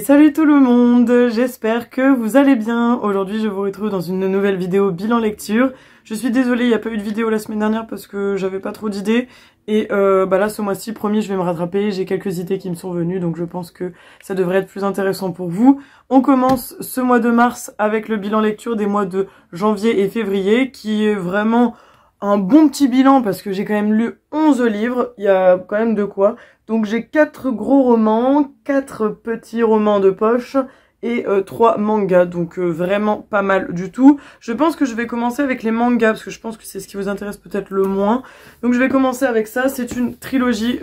Salut tout le monde, j'espère que vous allez bien. Aujourd'hui je vous retrouve dans une nouvelle vidéo bilan lecture. Je suis désolée, il n'y a pas eu de vidéo la semaine dernière parce que j'avais pas trop d'idées. Et là ce mois-ci, promis, je vais me rattraper, j'ai quelques idées qui me sont venues, donc je pense que ça devrait être plus intéressant pour vous. On commence ce mois de mars avec le bilan lecture des mois de janvier et février, qui est vraiment un bon petit bilan parce que j'ai quand même lu 11 livres, il y a quand même de quoi. Donc j'ai 4 gros romans, 4 petits romans de poche et 3 mangas, donc vraiment pas mal du tout. Je pense que je vais commencer avec les mangas parce que je pense que c'est ce qui vous intéresse peut-être le moins. Donc je vais commencer avec ça, c'est une trilogie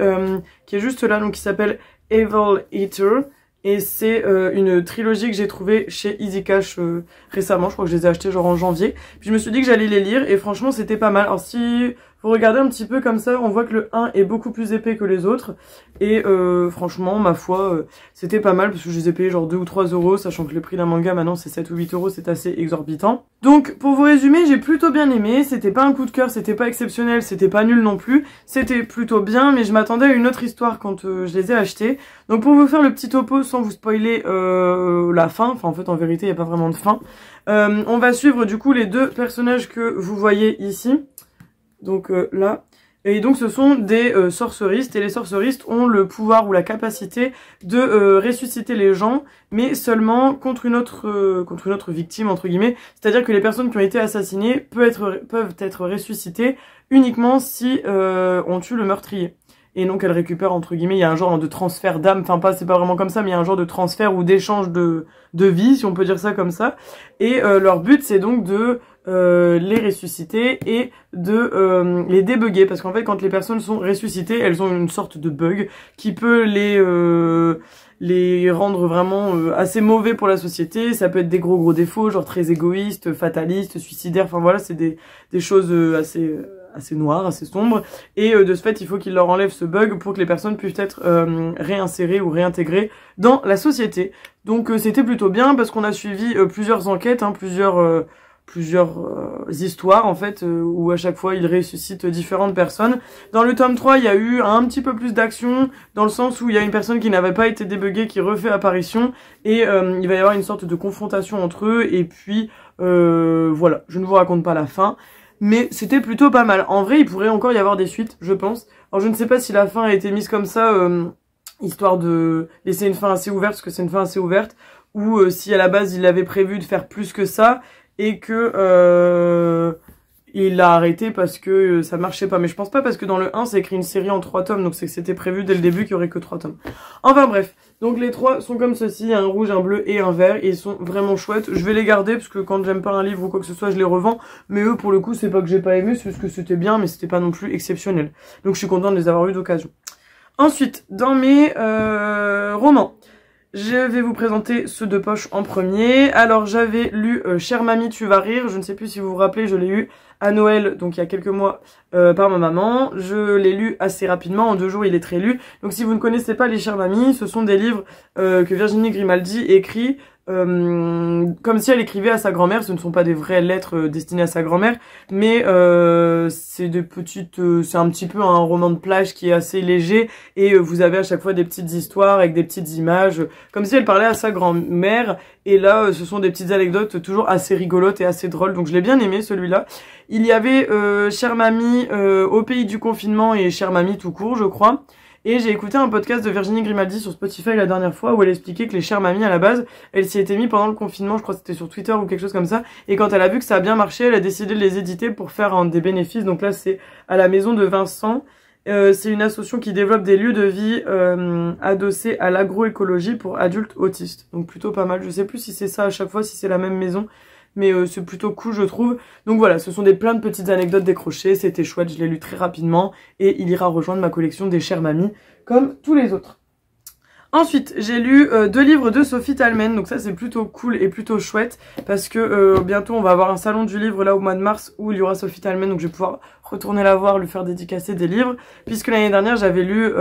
qui est juste là, donc qui s'appelle Evil Eater. Et c'est une trilogie que j'ai trouvée chez Easy Cash récemment, je crois que je les ai achetés genre en janvier. Puis je me suis dit que j'allais les lire et franchement c'était pas mal. Alors si vous regardez un petit peu comme ça, on voit que le 1 est beaucoup plus épais que les autres. Et franchement, ma foi, c'était pas mal parce que je les ai payés genre 2 ou 3 euros, sachant que le prix d'un manga maintenant c'est 7 ou 8 euros, c'est assez exorbitant. Donc pour vous résumer, j'ai plutôt bien aimé, c'était pas un coup de cœur, c'était pas exceptionnel, c'était pas nul non plus, c'était plutôt bien, mais je m'attendais à une autre histoire quand je les ai achetés. Donc pour vous faire le petit topo sans vous spoiler la fin, enfin en fait en vérité il n'y a pas vraiment de fin, on va suivre du coup les deux personnages que vous voyez ici. Donc là, et donc ce sont des sorceristes, et les sorceristes ont le pouvoir ou la capacité de ressusciter les gens, mais seulement contre une autre victime entre guillemets. C'est-à-dire que les personnes qui ont été assassinées peuvent être ressuscitées uniquement si on tue le meurtrier. Et donc elle récupère entre guillemets, il y a un genre de transfert d'âme, enfin pas, c'est pas vraiment comme ça, mais il y a un genre de transfert ou d'échange de vie, si on peut dire ça comme ça. Et leur but c'est donc de les ressusciter et de les débugger, parce qu'en fait quand les personnes sont ressuscitées, elles ont une sorte de bug qui peut les rendre vraiment assez mauvais pour la société. Ça peut être des gros défauts, genre très égoïstes, fatalistes, suicidaires, enfin voilà, c'est des choses assez noires, assez sombres, et de ce fait il faut qu'ils leur enlèvent ce bug pour que les personnes puissent être réinsérées ou réintégrées dans la société. Donc c'était plutôt bien parce qu'on a suivi plusieurs enquêtes, hein, plusieurs histoires en fait, où à chaque fois il ressuscite différentes personnes. Dans le tome 3, il y a eu un petit peu plus d'action, dans le sens où il y a une personne qui n'avait pas été débuggée qui refait apparition, et il va y avoir une sorte de confrontation entre eux, et puis voilà, je ne vous raconte pas la fin, mais c'était plutôt pas mal. En vrai, il pourrait encore y avoir des suites, je pense. Alors je ne sais pas si la fin a été mise comme ça, histoire de laisser une fin assez ouverte, parce que c'est une fin assez ouverte, ou si à la base il avait prévu de faire plus que ça, et que il l'a arrêté parce que ça marchait pas. Mais je pense pas, parce que dans le 1 c'est écrit une série en 3 tomes, donc c'est que c'était prévu dès le début qu'il y aurait que 3 tomes. Enfin bref, donc les 3 sont comme ceci, un rouge, un bleu et un vert, et ils sont vraiment chouettes. Je vais les garder parce que quand j'aime pas un livre ou quoi que ce soit, je les revends, mais eux pour le coup c'est pas que j'ai pas aimé, c'est parce que c'était bien, mais c'était pas non plus exceptionnel. Donc je suis contente de les avoir eu d'occasion. Ensuite, dans mes romans, je vais vous présenter ceux de poche en premier. Alors j'avais lu Chère Mamie tu vas rire, je ne sais plus si vous vous rappelez, je l'ai eu à Noël, donc il y a quelques mois, par ma maman. Je l'ai lu assez rapidement, en 2 jours il est très lu. Donc si vous ne connaissez pas les Chères Mamies, ce sont des livres que Virginie Grimaldi écrit comme si elle écrivait à sa grand-mère. Ce ne sont pas des vraies lettres destinées à sa grand-mère, mais c'est des petites, c'est un petit peu un roman de plage qui est assez léger, et vous avez à chaque fois des petites histoires avec des petites images, comme si elle parlait à sa grand-mère. Et là, ce sont des petites anecdotes toujours assez rigolotes et assez drôles, donc je l'ai bien aimé celui-là. Il y avait Chère Mamie au pays du confinement et Chère Mamie tout court, je crois. Et j'ai écouté un podcast de Virginie Grimaldi sur Spotify la dernière fois, où elle expliquait que les Chères Mamies à la base, elle s'y était mise pendant le confinement, je crois que c'était sur Twitter ou quelque chose comme ça, et quand elle a vu que ça a bien marché, elle a décidé de les éditer pour faire des bénéfices. Donc là c'est à la maison de Vincent, c'est une association qui développe des lieux de vie adossés à l'agroécologie pour adultes autistes, donc plutôt pas mal. Je sais plus si c'est ça à chaque fois, si c'est la même maison, mais c'est plutôt cool je trouve. Donc voilà, ce sont plein de petites anecdotes décrochées, c'était chouette, je l'ai lu très rapidement, et il ira rejoindre ma collection des Chères Mamies, comme tous les autres. Ensuite, j'ai lu 2 livres de Sophie Talmen, donc ça c'est plutôt cool et plutôt chouette, parce que bientôt on va avoir un salon du livre là au mois de mars, où il y aura Sophie Talmen, donc je vais pouvoir retourner la voir, lui faire dédicacer des livres, puisque l'année dernière j'avais lu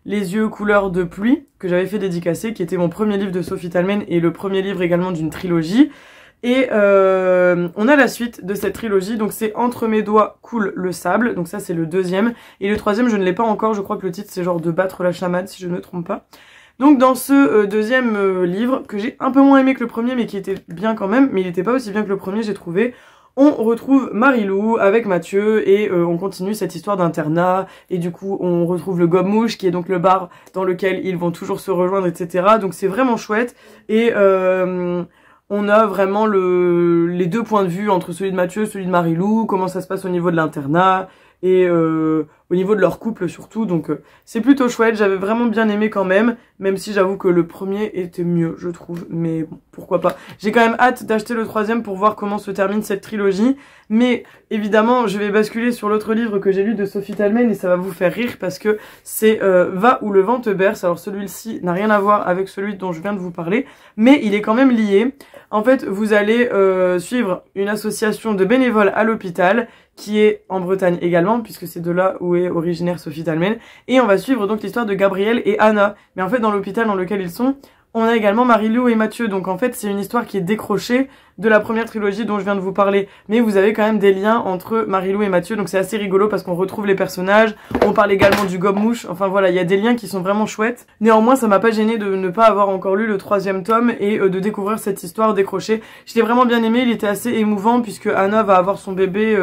Les yeux couleur de pluie, que j'avais fait dédicacer, qui était mon premier livre de Sophie Talmen, et le premier livre également d'une trilogie. Et on a la suite de cette trilogie, donc c'est Entre mes doigts coule le sable, donc ça c'est le 2e, et le 3e je ne l'ai pas encore, je crois que le titre c'est genre De battre la chamade si je ne me trompe pas. Donc dans ce deuxième livre, que j'ai un peu moins aimé que le premier, mais qui était bien quand même, mais il était pas aussi bien que le premier, j'ai trouvé, on retrouve Marie-Lou avec Mathieu et on continue cette histoire d'internat et du coup on retrouve le Gobe-Mouche qui est donc le bar dans lequel ils vont toujours se rejoindre, etc. Donc c'est vraiment chouette et on a vraiment les deux points de vue entre celui de Mathieu et celui de Marie-Lou, comment ça se passe au niveau de l'internat et au niveau de leur couple surtout, donc c'est plutôt chouette, j'avais vraiment bien aimé quand même si j'avoue que le premier était mieux, je trouve, mais bon, pourquoi pas. J'ai quand même hâte d'acheter le troisième pour voir comment se termine cette trilogie, mais évidemment, je vais basculer sur l'autre livre que j'ai lu de Sophie Talmen et ça va vous faire rire parce que c'est Va où le vent te berce. Alors celui-ci n'a rien à voir avec celui dont je viens de vous parler, mais il est quand même lié. En fait, vous allez suivre une association de bénévoles à l'hôpital qui est en Bretagne également, puisque c'est de là où est originaire Sophie Talmen. Et on va suivre donc l'histoire de Gabriel et Anna. Mais en fait, dans l'hôpital dans lequel ils sont, on a également Marie-Lou et Mathieu. Donc en fait, c'est une histoire qui est décrochée de la première trilogie dont je viens de vous parler. Mais vous avez quand même des liens entre Marie-Lou et Mathieu. Donc c'est assez rigolo parce qu'on retrouve les personnages. On parle également du Gobe-Mouche. Enfin voilà, il y a des liens qui sont vraiment chouettes. Néanmoins, ça m'a pas gêné de ne pas avoir encore lu le troisième tome et de découvrir cette histoire décrochée. Je l'ai vraiment bien aimé. Il était assez émouvant puisque Anna va avoir son bébé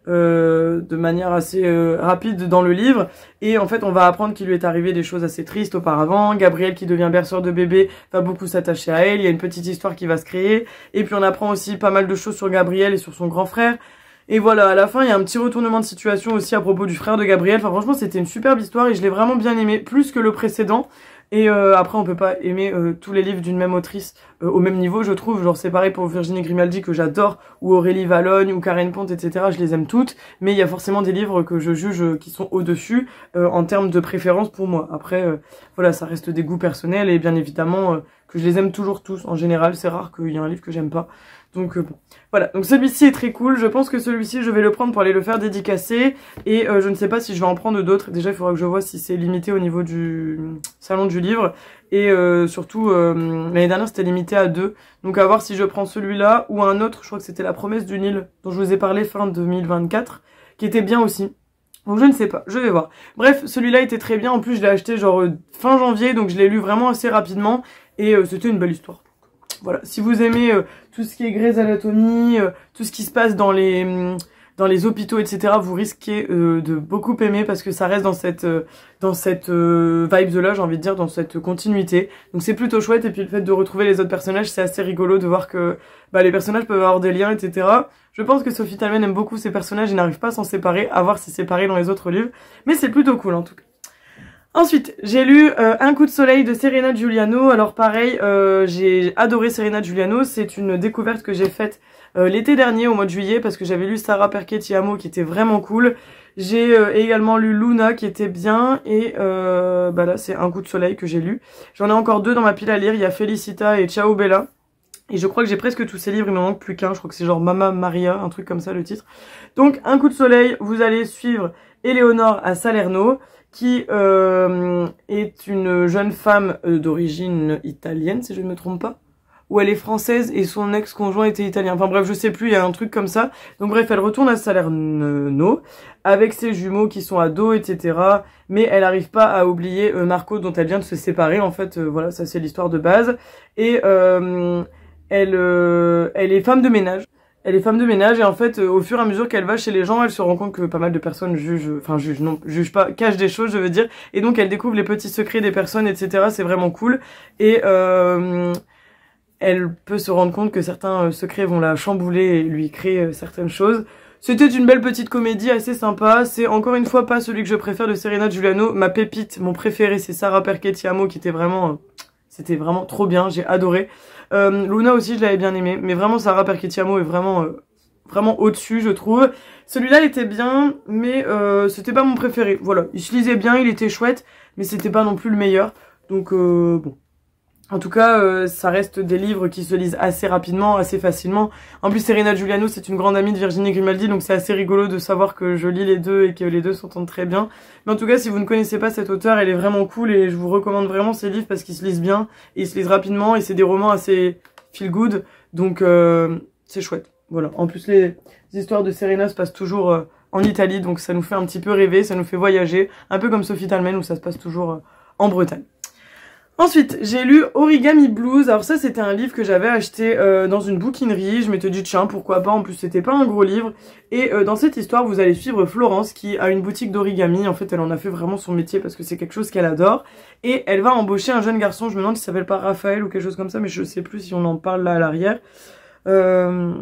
de manière assez rapide dans le livre et en fait on va apprendre qu'il lui est arrivé des choses assez tristes auparavant. Gabriel qui devient berceur de bébé va beaucoup s'attacher à elle, il y a une petite histoire qui va se créer et puis on apprend aussi pas mal de choses sur Gabriel et sur son grand frère. Et voilà, à la fin, il y a un petit retournement de situation aussi à propos du frère de Gabriel. Enfin, franchement, c'était une superbe histoire et je l'ai vraiment bien aimé, plus que le précédent. Et après, on peut pas aimer tous les livres d'une même autrice au même niveau, je trouve. Genre, c'est pareil pour Virginie Grimaldi, que j'adore, ou Aurélie Vallogne, ou Karen Pont, etc. Je les aime toutes. Mais il y a forcément des livres que je juge qui sont au-dessus en termes de préférence pour moi. Après, voilà, ça reste des goûts personnels et bien évidemment que je les aime toujours tous. En général, c'est rare qu'il y ait un livre que j'aime pas. Donc bon, voilà, donc celui-ci est très cool, je pense que celui-ci je vais le prendre pour aller le faire dédicacer et je ne sais pas si je vais en prendre d'autres, déjà il faudra que je vois si c'est limité au niveau du salon du livre et surtout l'année dernière c'était limité à 2, donc à voir si je prends celui-là ou un autre, je crois que c'était La Promesse du Nil dont je vous ai parlé fin 2024, qui était bien aussi. Donc je ne sais pas, je vais voir. Bref, celui-là était très bien, en plus je l'ai acheté genre fin janvier, donc je l'ai lu vraiment assez rapidement et c'était une belle histoire. Voilà, si vous aimez tout ce qui est Grey's Anatomy, tout ce qui se passe dans les hôpitaux, etc., vous risquez de beaucoup aimer parce que ça reste dans cette vibes-là, j'ai envie de dire, dans cette continuité. Donc c'est plutôt chouette et puis le fait de retrouver les autres personnages, c'est assez rigolo de voir que les personnages peuvent avoir des liens, etc. Je pense que Sophie Talmen aime beaucoup ces personnages et n'arrive pas à s'en séparer, à voir si c'est pareil dans les autres livres. Mais c'est plutôt cool en tout cas. Ensuite, j'ai lu Un coup de soleil de Serena Giuliano. Alors pareil, j'ai adoré Serena Giuliano. C'est une découverte que j'ai faite l'été dernier, au mois de juillet, parce que j'avais lu Sara Perché Ti Amo qui était vraiment cool. J'ai également lu Luna qui était bien. Et là, c'est Un coup de soleil que j'ai lu. J'en ai encore 2 dans ma pile à lire. Il y a Felicita et Ciao Bella. Et je crois que j'ai presque tous ces livres, il m'en manque plus qu'un. Je crois que c'est genre Mama Maria, un truc comme ça le titre. Donc, Un coup de soleil, vous allez suivre Éléonore à Salerno, qui est une jeune femme d'origine italienne, si je ne me trompe pas. Ou elle est française et son ex-conjoint était italien. Enfin bref, je sais plus, il y a un truc comme ça. Donc bref, elle retourne à Salerno avec ses jumeaux qui sont ados, etc. Mais elle n'arrive pas à oublier Marco dont elle vient de se séparer. En fait, voilà, ça c'est l'histoire de base. Et elle est femme de ménage. Elle est femme de ménage et en fait, au fur et à mesure qu'elle va chez les gens, elle se rend compte que pas mal de personnes jugent pas, cachent des choses, je veux dire. Et donc, elle découvre les petits secrets des personnes, etc. C'est vraiment cool. Et elle peut se rendre compte que certains secrets vont la chambouler et lui créer certaines choses. C'était une belle petite comédie assez sympa. C'est encore une fois pas celui que je préfère de Serena Giuliano. Ma pépite, mon préféré, c'est Sara Perché Ti Amo qui était vraiment... C'était vraiment trop bien, j'ai adoré. Luna aussi, je l'avais bien aimé. Mais vraiment, Sara Perché Ti Amo est vraiment au-dessus, je trouve. Celui-là, il était bien, mais c'était pas mon préféré. Voilà, il se lisait bien, il était chouette, mais c'était pas non plus le meilleur. Donc, bon. En tout cas, ça reste des livres qui se lisent assez rapidement, assez facilement. En plus, Serena Giuliano, c'est une grande amie de Virginie Grimaldi, donc c'est assez rigolo de savoir que je lis les deux et que les deux s'entendent très bien. Mais en tout cas, si vous ne connaissez pas cette auteure, elle est vraiment cool et je vous recommande vraiment ces livres parce qu'ils se lisent bien et ils se lisent rapidement et c'est des romans assez feel good, donc c'est chouette. Voilà. En plus, les histoires de Serena se passent toujours en Italie, donc ça nous fait un petit peu rêver, ça nous fait voyager, un peu comme Sophie Talmen où ça se passe toujours en Bretagne. Ensuite, j'ai lu Origami Blues. Alors ça, c'était un livre que j'avais acheté dans une bouquinerie. Je m'étais dit, tiens, pourquoi pas. En plus, c'était pas un gros livre. Et dans cette histoire, vous allez suivre Florence qui a une boutique d'origami. En fait, elle en a fait vraiment son métier parce que c'est quelque chose qu'elle adore. Et elle va embaucher un jeune garçon. Je me demande s'il s'appelle pas Raphaël ou quelque chose comme ça, mais je sais plus si on en parle là à l'arrière. Non,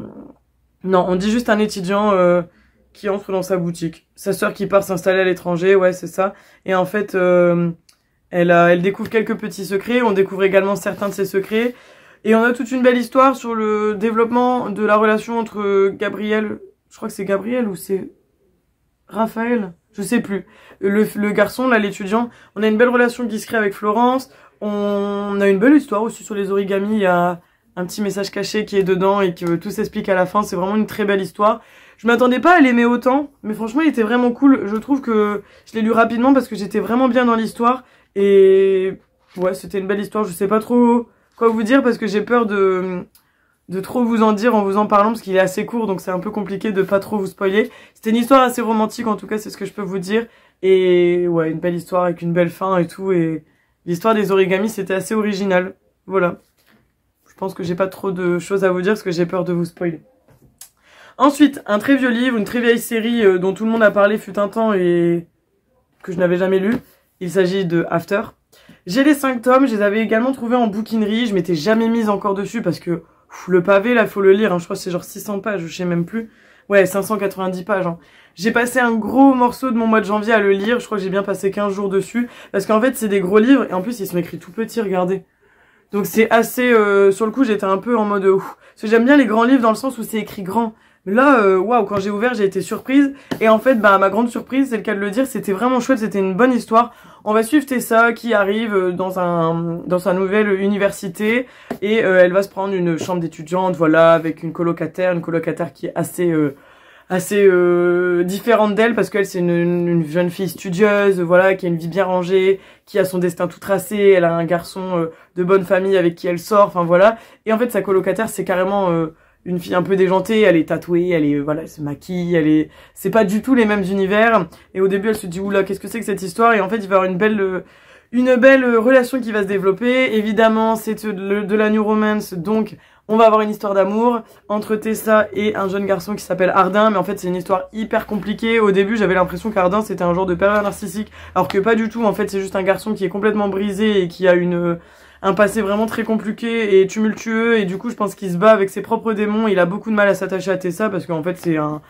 on dit juste un étudiant qui entre dans sa boutique. Sa sœur qui part s'installer à l'étranger, ouais, c'est ça. Et en fait... elle découvre quelques petits secrets, on découvre également certains de ses secrets. Et on a toute une belle histoire sur le développement de la relation entre Gabriel, je crois que c'est Gabriel ou c'est Raphaël, je sais plus. Le garçon, là, l'étudiant, on a une belle relation qui se crée avec Florence. On a une belle histoire aussi sur les origamis, il y a un petit message caché qui est dedans et que tout s'explique à la fin. C'est vraiment une très belle histoire. Je m'attendais pas à l'aimer autant, mais franchement, il était vraiment cool. Je trouve que je l'ai lu rapidement parce que j'étais vraiment bien dans l'histoire. Et ouais, c'était une belle histoire. Je sais pas trop quoi vous dire parce que j'ai peur de trop vous en dire en vous en parlant parce qu'il est assez court, donc c'est un peu compliqué de pas trop vous spoiler. C'était une histoire assez romantique, en tout cas, c'est ce que je peux vous dire. Et ouais, une belle histoire avec une belle fin et tout. Et l'histoire des origamis, c'était assez original. Voilà. Je pense que j'ai pas trop de choses à vous dire parce que j'ai peur de vous spoiler. Ensuite, un très vieux livre, une très vieille série dont tout le monde a parlé fut un temps et que je n'avais jamais lu. Il s'agit de After. J'ai les 5 tomes, je les avais également trouvés en bouquinerie, je m'étais jamais mise encore dessus parce que le pavé là faut le lire, hein. Je crois que c'est genre 600 pages, je sais même plus. Ouais, 590 pages. Hein. J'ai passé un gros morceau de mon mois de janvier à le lire, je crois que j'ai bien passé 15 jours dessus parce qu'en fait c'est des gros livres et en plus ils sont écrits tout petits, regardez. Donc c'est assez... sur le coup j'étais un peu en mode... Parce que j'aime bien les grands livres dans le sens où c'est écrit grand. Là, waouh, quand j'ai ouvert, j'ai été surprise. Et en fait, bah, ma grande surprise, c'est le cas de le dire, c'était vraiment chouette, c'était une bonne histoire. On va suivre Tessa qui arrive dans sa nouvelle université et elle va se prendre une chambre d'étudiante, voilà, avec une colocataire qui est assez différente d'elle parce qu'elle c'est une jeune fille studieuse, voilà, qui a une vie bien rangée, qui a son destin tout tracé, elle a un garçon de bonne famille avec qui elle sort, enfin voilà. Et en fait, sa colocataire, c'est carrément une fille un peu déjantée, elle est tatouée, voilà, elle se maquille, c'est pas du tout les mêmes univers. Et au début, elle se dit, oula, qu'est-ce que c'est que cette histoire? Et en fait, il va y avoir une belle relation qui va se développer. Évidemment, c'est de la new romance, donc on va avoir une histoire d'amour entre Tessa et un jeune garçon qui s'appelle Ardin. Mais en fait, c'est une histoire hyper compliquée. Au début, j'avais l'impression qu'Ardin, c'était un genre de pervers narcissique, alors que pas du tout. En fait, c'est juste un garçon qui est complètement brisé et qui a un passé vraiment très compliqué et tumultueux, et du coup je pense qu'il se bat avec ses propres démons. Il a beaucoup de mal à s'attacher à Tessa parce qu'en fait c'est un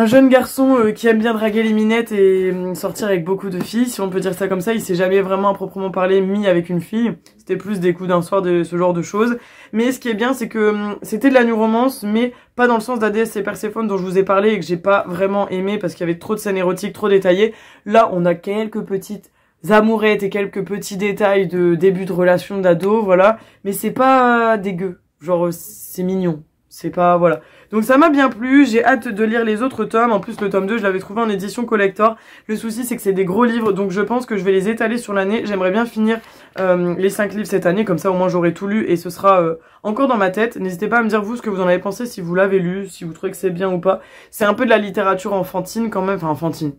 jeune garçon qui aime bien draguer les minettes et sortir avec beaucoup de filles, si on peut dire ça comme ça. Il s'est jamais vraiment à proprement parler mis avec une fille, c'était plus des coups d'un soir, de ce genre de choses. Mais ce qui est bien, c'est que c'était de la new romance, mais pas dans le sens d'Hadès et Perséphone dont je vous ai parlé et que j'ai pas vraiment aimé parce qu'il y avait trop de scènes érotiques, trop détaillées. Là on a quelques petites amourettes et quelques petits détails de début de relation d'ado, voilà. Mais c'est pas dégueu. Genre, c'est mignon. C'est pas, voilà. Donc ça m'a bien plu, j'ai hâte de lire les autres tomes. En plus, le tome 2, je l'avais trouvé en édition collector. Le souci, c'est que c'est des gros livres, donc je pense que je vais les étaler sur l'année. J'aimerais bien finir les 5 livres cette année, comme ça au moins j'aurai tout lu et ce sera encore dans ma tête. N'hésitez pas à me dire vous ce que vous en avez pensé, si vous l'avez lu, si vous trouvez que c'est bien ou pas. C'est un peu de la littérature enfantine quand même, enfin enfantine.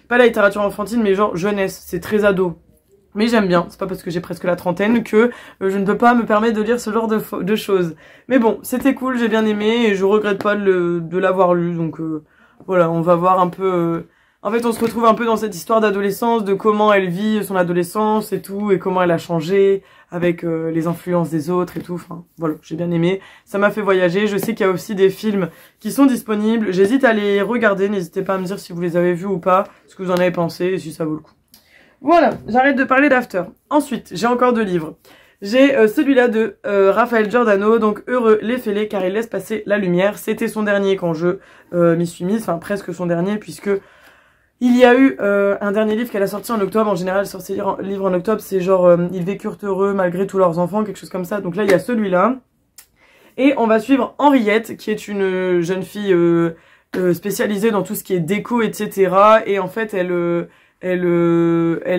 Pas la littérature enfantine, mais genre jeunesse, c'est très ado. Mais j'aime bien, c'est pas parce que j'ai presque la trentaine que je ne peux pas me permettre de lire ce genre de choses. Mais bon, c'était cool, j'ai bien aimé et je regrette pas de l'avoir lu. Donc voilà, on va voir un peu... En fait, on se retrouve un peu dans cette histoire d'adolescence, de comment elle vit son adolescence et tout, et comment elle a changé avec les influences des autres et tout. Enfin, voilà, j'ai bien aimé. Ça m'a fait voyager. Je sais qu'il y a aussi des films qui sont disponibles. J'hésite à les regarder. N'hésitez pas à me dire si vous les avez vus ou pas, ce que vous en avez pensé et si ça vaut le coup. Voilà, j'arrête de parler d'After. Ensuite, j'ai encore 2 livres. J'ai celui-là de Raphaël Giordano, donc Heureux les fêlés car il laisse passer la lumière. C'était son dernier quand je m'y suis mise, enfin presque son dernier, puisque il y a eu un dernier livre qu'elle a sorti en octobre. En général, sortir livre en octobre, c'est genre ils vécurent heureux malgré tous leurs enfants, quelque chose comme ça. Donc là, il y a celui-là. Et on va suivre Henriette, qui est une jeune fille spécialisée dans tout ce qui est déco, etc. Et en fait, elle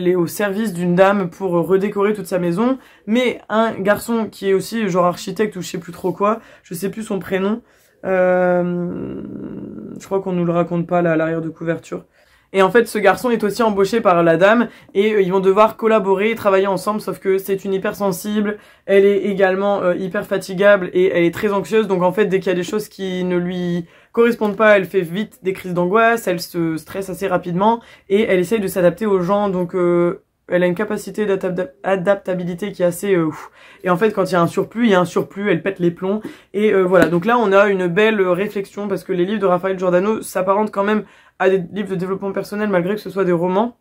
est au service d'une dame pour redécorer toute sa maison. Mais un garçon qui est aussi genre architecte ou je sais plus trop quoi, je sais plus son prénom. Je crois qu'on nous le raconte pas là à l'arrière de couverture. Et en fait, ce garçon est aussi embauché par la dame et ils vont devoir collaborer et travailler ensemble, sauf que c'est une hypersensible, elle est également hyper fatigable et elle est très anxieuse. Donc en fait, dès qu'il y a des choses qui ne lui correspondent pas, elle fait vite des crises d'angoisse, elle se stresse assez rapidement et elle essaye de s'adapter aux gens. Donc elle a une capacité d'adaptabilité qui est assez et en fait quand il y a un surplus, elle pète les plombs et voilà. Donc là on a une belle réflexion parce que les livres de Raphaël Giordano s'apparentent quand même à des livres de développement personnel malgré que ce soit des romans,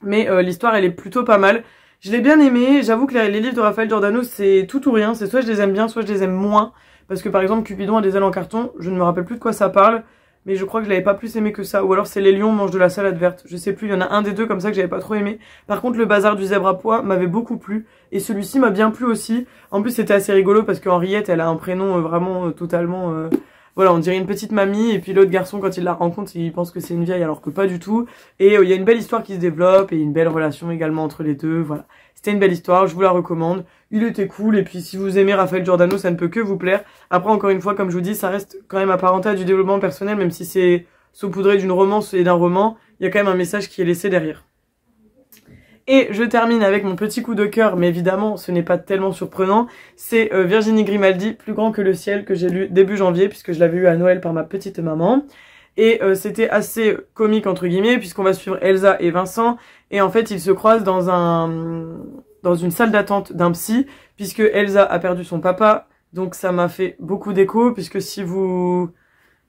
mais l'histoire elle est plutôt pas mal. Je l'ai bien aimé. J'avoue que les livres de Raphaël Giordano c'est tout ou rien, c'est soit je les aime bien soit je les aime moins, parce que par exemple Cupidon a des ailes en carton, je ne me rappelle plus de quoi ça parle, mais je crois que je l'avais pas plus aimé que ça. Ou alors c'est Les lions mangent de la salade verte. Je sais plus, il y en a un des deux comme ça que j'avais pas trop aimé. Par contre, Le bazar du zèbre à pois m'avait beaucoup plu. Et celui-ci m'a bien plu aussi. En plus, c'était assez rigolo parce qu'Henriette, elle a un prénom vraiment totalement... voilà, on dirait une petite mamie. Et puis l'autre garçon, quand il la rencontre, il pense que c'est une vieille alors que pas du tout. Et il y a une belle histoire qui se développe et une belle relation également entre les deux. Voilà. C'était une belle histoire, je vous la recommande. Il était cool, et puis si vous aimez Raphaël Giordano, ça ne peut que vous plaire. Après, encore une fois, comme je vous dis, ça reste quand même apparenté à du développement personnel, même si c'est saupoudré d'une romance et d'un roman, il y a quand même un message qui est laissé derrière. Et je termine avec mon petit coup de cœur, mais évidemment, ce n'est pas tellement surprenant. C'est Virginie Grimaldi, Plus grand que le ciel, que j'ai lu début janvier, puisque je l'avais eu à Noël par ma petite maman. Et c'était assez comique, entre guillemets, puisqu'on va suivre Elsa et Vincent. Et en fait, ils se croisent dans une salle d'attente d'un psy, puisque Elsa a perdu son papa. Donc ça m'a fait beaucoup d'écho, puisque si vous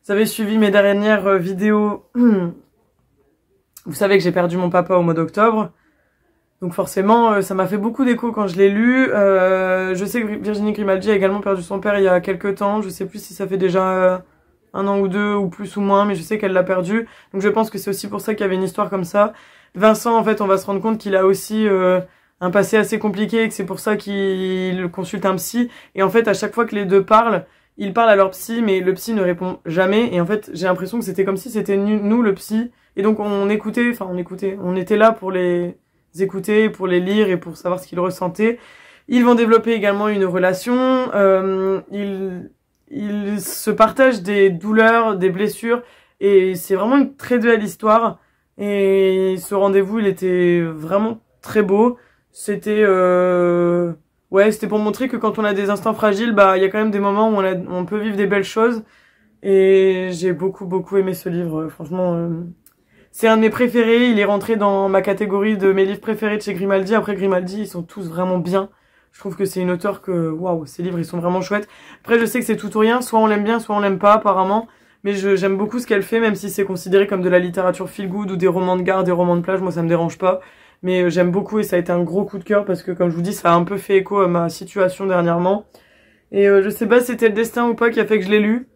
avez suivi mes dernières vidéos, vous savez que j'ai perdu mon papa au mois d'octobre. Donc forcément, ça m'a fait beaucoup d'écho quand je l'ai lu. Je sais que Virginie Grimaldi a également perdu son père il y a quelques temps. Je sais plus si ça fait déjà un an ou deux, ou plus ou moins, mais je sais qu'elle l'a perdu. Donc je pense que c'est aussi pour ça qu'il y avait une histoire comme ça. Vincent, en fait, on va se rendre compte qu'il a aussi un passé assez compliqué et que c'est pour ça qu'il consulte un psy. Et en fait, à chaque fois que les deux parlent, ils parlent à leur psy, mais le psy ne répond jamais. Et en fait, j'ai l'impression que c'était comme si c'était nous, le psy. Et donc on était là pour les écouter, pour les lire et pour savoir ce qu'ils ressentaient. Ils vont développer également une relation. Ils se partagent des douleurs, des blessures. Et c'est vraiment une très belle histoire. Et ce rendez-vous, il était vraiment très beau. C'était c'était pour montrer que quand on a des instants fragiles, bah il y a quand même des moments où on peut vivre des belles choses. Et j'ai beaucoup aimé ce livre. Franchement, c'est un de mes préférés. Il est rentré dans ma catégorie de mes livres préférés de chez Grimaldi. Après Grimaldi, ils sont tous vraiment bien. Je trouve que c'est une auteure que, waouh, ces livres, ils sont vraiment chouettes. Après, je sais que c'est tout ou rien. Soit on l'aime bien, soit on l'aime pas, apparemment. Mais j'aime beaucoup ce qu'elle fait, même si c'est considéré comme de la littérature feel good ou des romans de gare, des romans de plage. Moi, ça me dérange pas. Mais j'aime beaucoup et ça a été un gros coup de cœur parce que, comme je vous dis, ça a un peu fait écho à ma situation dernièrement. Et je sais pas si c'était le destin ou pas qui a fait que je l'ai lu.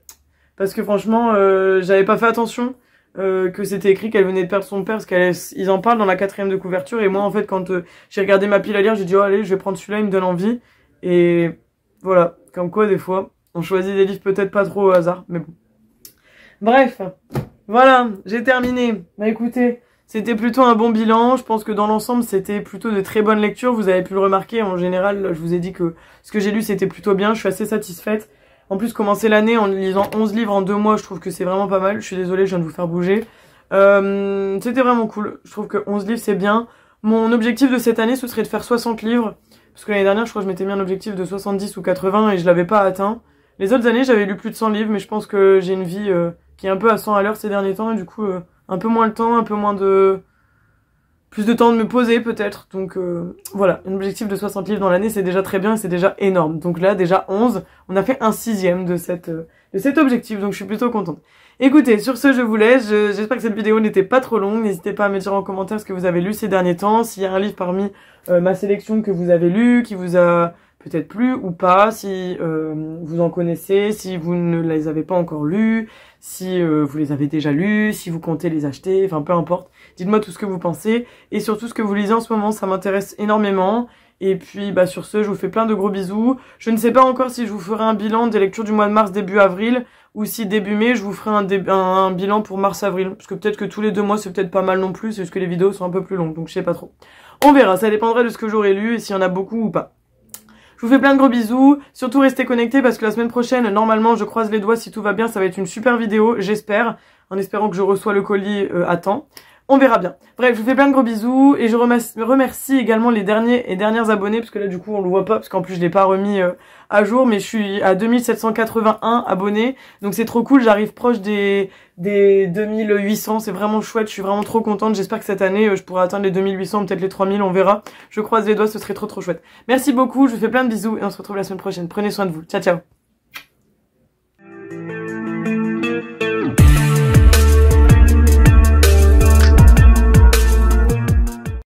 Parce que franchement, j'avais pas fait attention que c'était écrit qu'elle venait de perdre son père, parce qu'ils en parlent dans la 4e de couverture. Et moi, en fait, quand j'ai regardé ma pile à lire, j'ai dit, oh allez, je vais prendre celui-là, il me donne envie. Et voilà, comme quoi, des fois, on choisit des livres peut-être pas trop au hasard, mais bon. Bref, voilà, j'ai terminé. Bah écoutez, c'était plutôt un bon bilan. Je pense que dans l'ensemble, c'était plutôt de très bonnes lectures. Vous avez pu le remarquer, en général, je vous ai dit que ce que j'ai lu, c'était plutôt bien. Je suis assez satisfaite. En plus, commencer l'année en lisant 11 livres en 2 mois, je trouve que c'est vraiment pas mal. Je suis désolée, je viens de vous faire bouger. C'était vraiment cool. Je trouve que 11 livres, c'est bien. Mon objectif de cette année, ce serait de faire 60 livres. Parce que l'année dernière, je crois que je m'étais mis un objectif de 70 ou 80 et je l'avais pas atteint. Les autres années, j'avais lu plus de 100 livres, mais je pense que j'ai une vie qui est un peu à 100 à l'heure ces derniers temps. Et du coup, un peu moins le temps, un peu moins de... plus de temps de me poser peut-être. Donc voilà, un objectif de 60 livres dans l'année, c'est déjà très bien et c'est déjà énorme. Donc là, déjà 11, on a fait un 6e de cet objectif, donc je suis plutôt contente. Écoutez, sur ce, je vous laisse. J'espère que cette vidéo n'était pas trop longue. N'hésitez pas à me dire en commentaire ce que vous avez lu ces derniers temps, s'il y a un livre parmi ma sélection que vous avez lu, qui vous a peut-être plu ou pas, si vous en connaissez, si vous ne les avez pas encore lus, si vous les avez déjà lus, si vous comptez les acheter, enfin peu importe. Dites-moi tout ce que vous pensez et surtout ce que vous lisez en ce moment, ça m'intéresse énormément. Et puis bah sur ce, je vous fais plein de gros bisous. Je ne sais pas encore si je vous ferai un bilan des lectures du mois de mars début avril ou si début mai je vous ferai un bilan pour mars-avril. Parce que peut-être que tous les 2 mois c'est peut-être pas mal non plus, c'est juste que les vidéos sont un peu plus longues, donc je sais pas trop. On verra, ça dépendra de ce que j'aurai lu et s'il y en a beaucoup ou pas. Je vous fais plein de gros bisous, surtout restez connectés parce que la semaine prochaine, normalement, je croise les doigts si tout va bien, ça va être une super vidéo, j'espère, en espérant que je reçois le colis à temps. On verra bien. Bref, je vous fais plein de gros bisous et je remercie également les derniers et dernières abonnés parce que là du coup on le voit pas parce qu'en plus je l'ai pas remis à jour, mais je suis à 2781 abonnés, donc c'est trop cool, j'arrive proche des 2800, c'est vraiment chouette, je suis vraiment trop contente, j'espère que cette année je pourrai atteindre les 2800, peut-être les 3000, on verra, je croise les doigts, ce serait trop chouette. Merci beaucoup, je vous fais plein de bisous et on se retrouve la semaine prochaine, prenez soin de vous, ciao ciao.